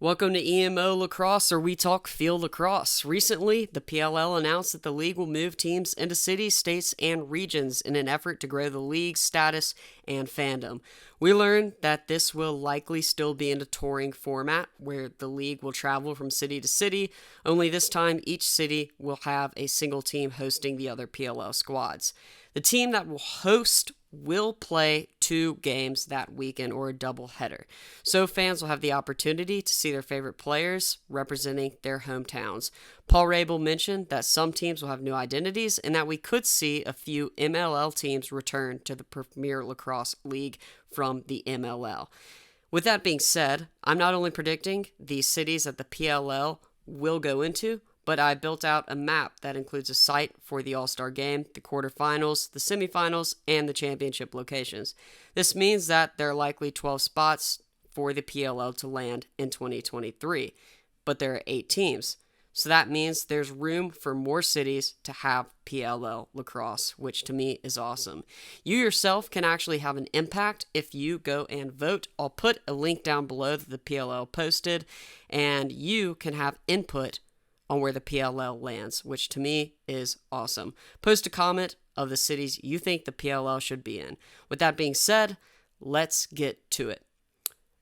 Welcome to EMO Lacrosse, or We Talk Field Lacrosse. Recently, the PLL announced that the league will move teams into cities, states, and regions in an effort to grow the league's status and fandom. We learned that this will likely still be in a touring format, where the league will travel from city to city, only this time each city will have a single team hosting the other PLL squads. The team that will host will play 2 games that weekend, or a doubleheader. So fans will have the opportunity to see their favorite players representing their hometowns. Paul Rabel mentioned that some teams will have new identities and that we could see a few MLL teams return to the Premier Lacrosse League from the MLL. With that being said, I'm not only predicting the cities that the PLL will go into, but I built out a map that includes a site for the All-Star Game, the quarterfinals, the semifinals, and the championship locations. This means that there are likely 12 spots for the PLL to land in 2023, but there are 8 teams. So that means there's room for more cities to have PLL lacrosse, which to me is awesome. You yourself can actually have an impact if you go and vote. I'll put a link down below that the PLL posted, and you can have input on where the PLL lands, which to me is awesome. Post a comment of the cities you think the PLL should be in. With that being said, let's get to it.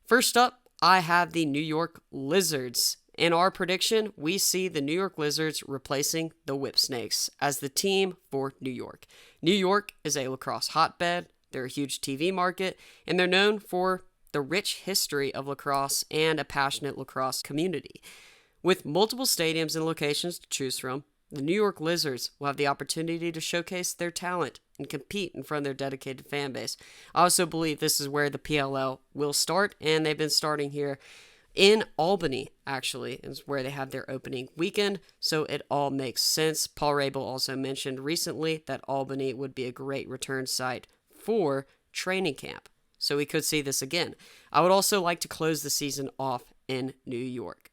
First up, I have the New York Lizards. In our prediction, we see the New York Lizards replacing the Whip Snakes as the team for New York. New York is a lacrosse hotbed, they're a huge TV market, and they're known for the rich history of lacrosse and a passionate lacrosse community. With multiple stadiums and locations to choose from, the New York Lizards will have the opportunity to showcase their talent and compete in front of their dedicated fan base. I also believe this is where the PLL will start, and they've been starting here in Albany, actually, is where they have their opening weekend, so it all makes sense. Paul Rabel also mentioned recently that Albany would be a great return site for training camp, so we could see this again. I would also like to close the season off in New York.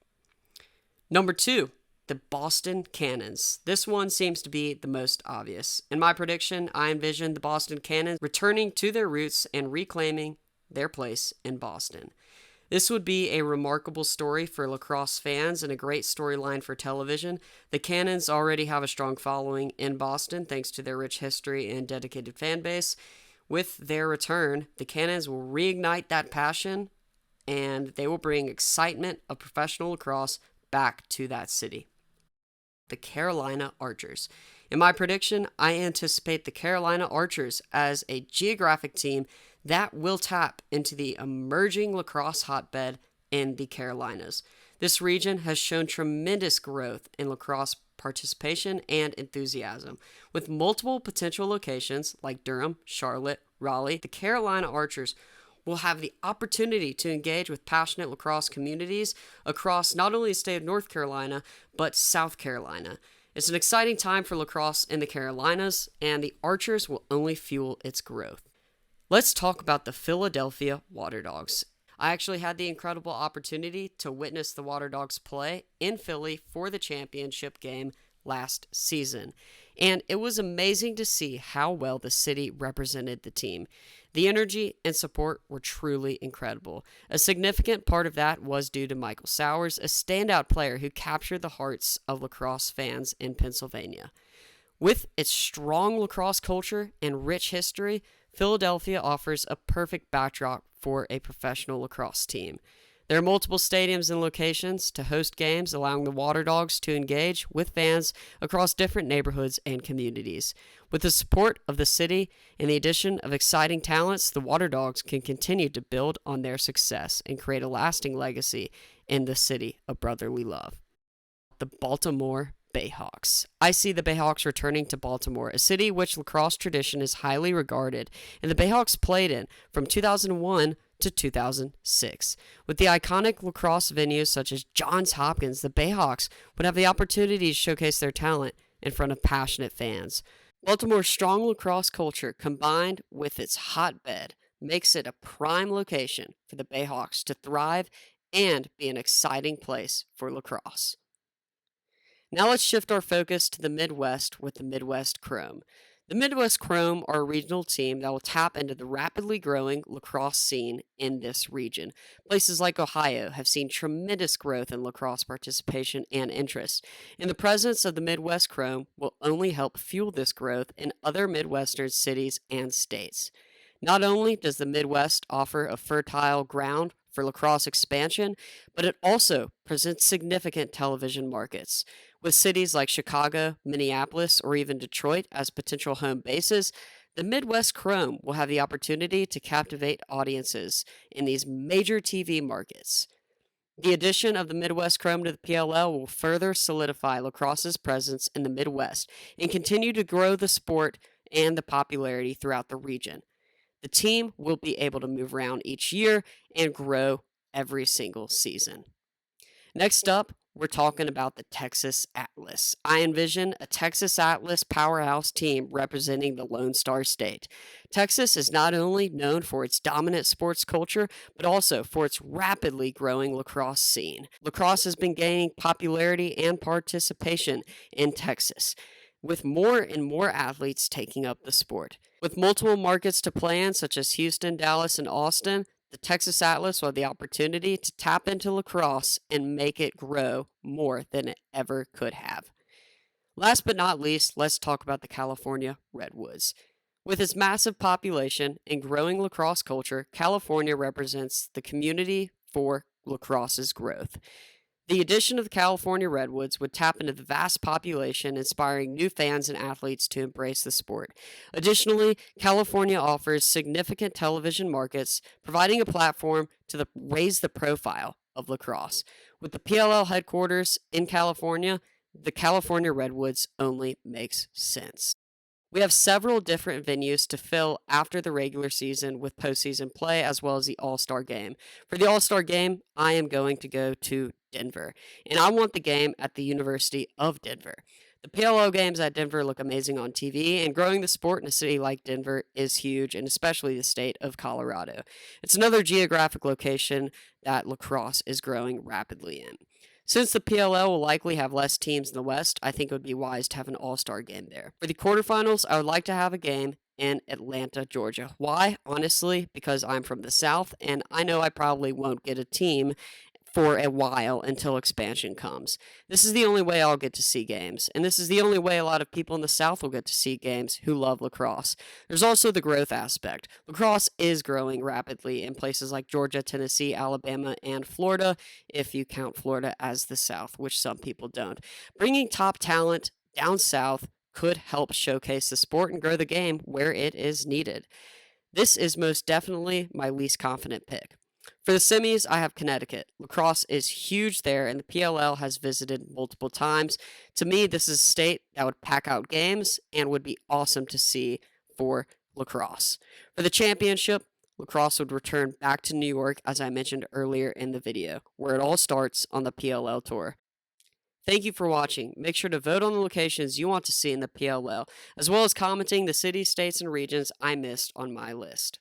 Number 2, the Boston Cannons. This one seems to be the most obvious. In my prediction, I envision the Boston Cannons returning to their roots and reclaiming their place in Boston. This would be a remarkable story for lacrosse fans and a great storyline for television. The Cannons already have a strong following in Boston thanks to their rich history and dedicated fan base. With their return, the Cannons will reignite that passion and they will bring excitement of professional lacrosse back to that city. The Carolina Archers. In my prediction, I anticipate the Carolina Archers as a geographic team that will tap into the emerging lacrosse hotbed in the Carolinas. This region has shown tremendous growth in lacrosse participation and enthusiasm. With multiple potential locations like Durham, Charlotte, Raleigh, the Carolina Archers will have the opportunity to engage with passionate lacrosse communities across not only the state of North Carolina, but South Carolina. It's an exciting time for lacrosse in the Carolinas, and the Archers will only fuel its growth. Let's talk about the Philadelphia WATERDOGS. I actually had the incredible opportunity to witness the WATERDOGS play in Philly for the championship game last season, and it was amazing to see how well the city represented the team. The energy and support were truly incredible. A significant part of that was due to Michael Sowers, a standout player who captured the hearts of lacrosse fans in Pennsylvania. With its strong lacrosse culture and rich history, Philadelphia offers a perfect backdrop for a professional lacrosse team. There are multiple stadiums and locations to host games, allowing the WATERDOGS to engage with fans across different neighborhoods and communities. With the support of the city and the addition of exciting talents, the WATERDOGS can continue to build on their success and create a lasting legacy in the city of brotherly love. The Baltimore BAYHAWKS. I see the BAYHAWKS returning to Baltimore, a city which lacrosse tradition is highly regarded, and the BAYHAWKS played in from 2001 to 2006. With the iconic lacrosse venues such as Johns Hopkins, the BAYHAWKS would have the opportunity to showcase their talent in front of passionate fans. Baltimore's strong lacrosse culture combined with its hotbed makes it a prime location for the BAYHAWKS to thrive and be an exciting place for lacrosse. Now let's shift our focus to the Midwest with the Midwest Chrome. The Midwest Chrome are a regional team that will tap into the rapidly growing lacrosse scene in this region. Places like Ohio have seen tremendous growth in lacrosse participation and interest, and the presence of the Midwest Chrome will only help fuel this growth in other Midwestern cities and states. Not only does the Midwest offer a fertile ground for lacrosse expansion, but it also presents significant television markets. With cities like Chicago, Minneapolis, or even Detroit as potential home bases, the Midwest Chrome will have the opportunity to captivate audiences in these major TV markets. The addition of the Midwest Chrome to the PLL will further solidify lacrosse's presence in the Midwest and continue to grow the sport and the popularity throughout the region. The team will be able to move around each year and grow every single season. Next up, we're talking about the Texas Atlas. I envision a Texas Atlas powerhouse team representing the Lone Star State. Texas is not only known for its dominant sports culture, but also for its rapidly growing lacrosse scene. Lacrosse has been gaining popularity and participation in Texas, with more and more athletes taking up the sport. With multiple markets to play in, such as Houston, Dallas, and Austin, the Texas Atlas will have the opportunity to tap into lacrosse and make it grow more than it ever could have. Last but not least, let's talk about the California Redwoods. With its massive population and growing lacrosse culture, California represents the community for lacrosse's growth. The addition of the California Redwoods would tap into the vast population, inspiring new fans and athletes to embrace the sport. Additionally, California offers significant television markets, providing a platform to raise the profile of lacrosse. With the PLL headquarters in California, the California Redwoods only makes sense. We have several different venues to fill after the regular season with postseason play, as well as the All-Star Game. For the All-Star Game, I am going to go to Denver, and I want the game at the University of Denver. The PLO games at Denver look amazing on TV, and growing the sport in a city like Denver is huge, and especially the state of Colorado. It's another geographic location that lacrosse is growing rapidly in. Since the PLL will likely have less teams in the West, I think it would be wise to have an all-star game there. For the quarterfinals, I would like to have a game in Atlanta, Georgia. Why? Honestly, because I'm from the South, and I know I probably won't get a team for a while until expansion comes. This is the only way I'll get to see games, and this is the only way a lot of people in the South will get to see games who love lacrosse. There's also the growth aspect. Lacrosse is growing rapidly in places like Georgia, Tennessee, Alabama, and Florida, if you count Florida as the South, which some people don't. Bringing top talent down south could help showcase the sport and grow the game where it is needed. This is most definitely my least confident pick. For the semis, I have Connecticut. Lacrosse is huge there, and the PLL has visited multiple times. To me, this is a state that would pack out games and would be awesome to see for lacrosse. For the championship, lacrosse would return back to New York, as I mentioned earlier in the video, where it all starts on the PLL tour. Thank you for watching. Make sure to vote on the locations you want to see in the PLL, as well as commenting the cities, states, and regions I missed on my list.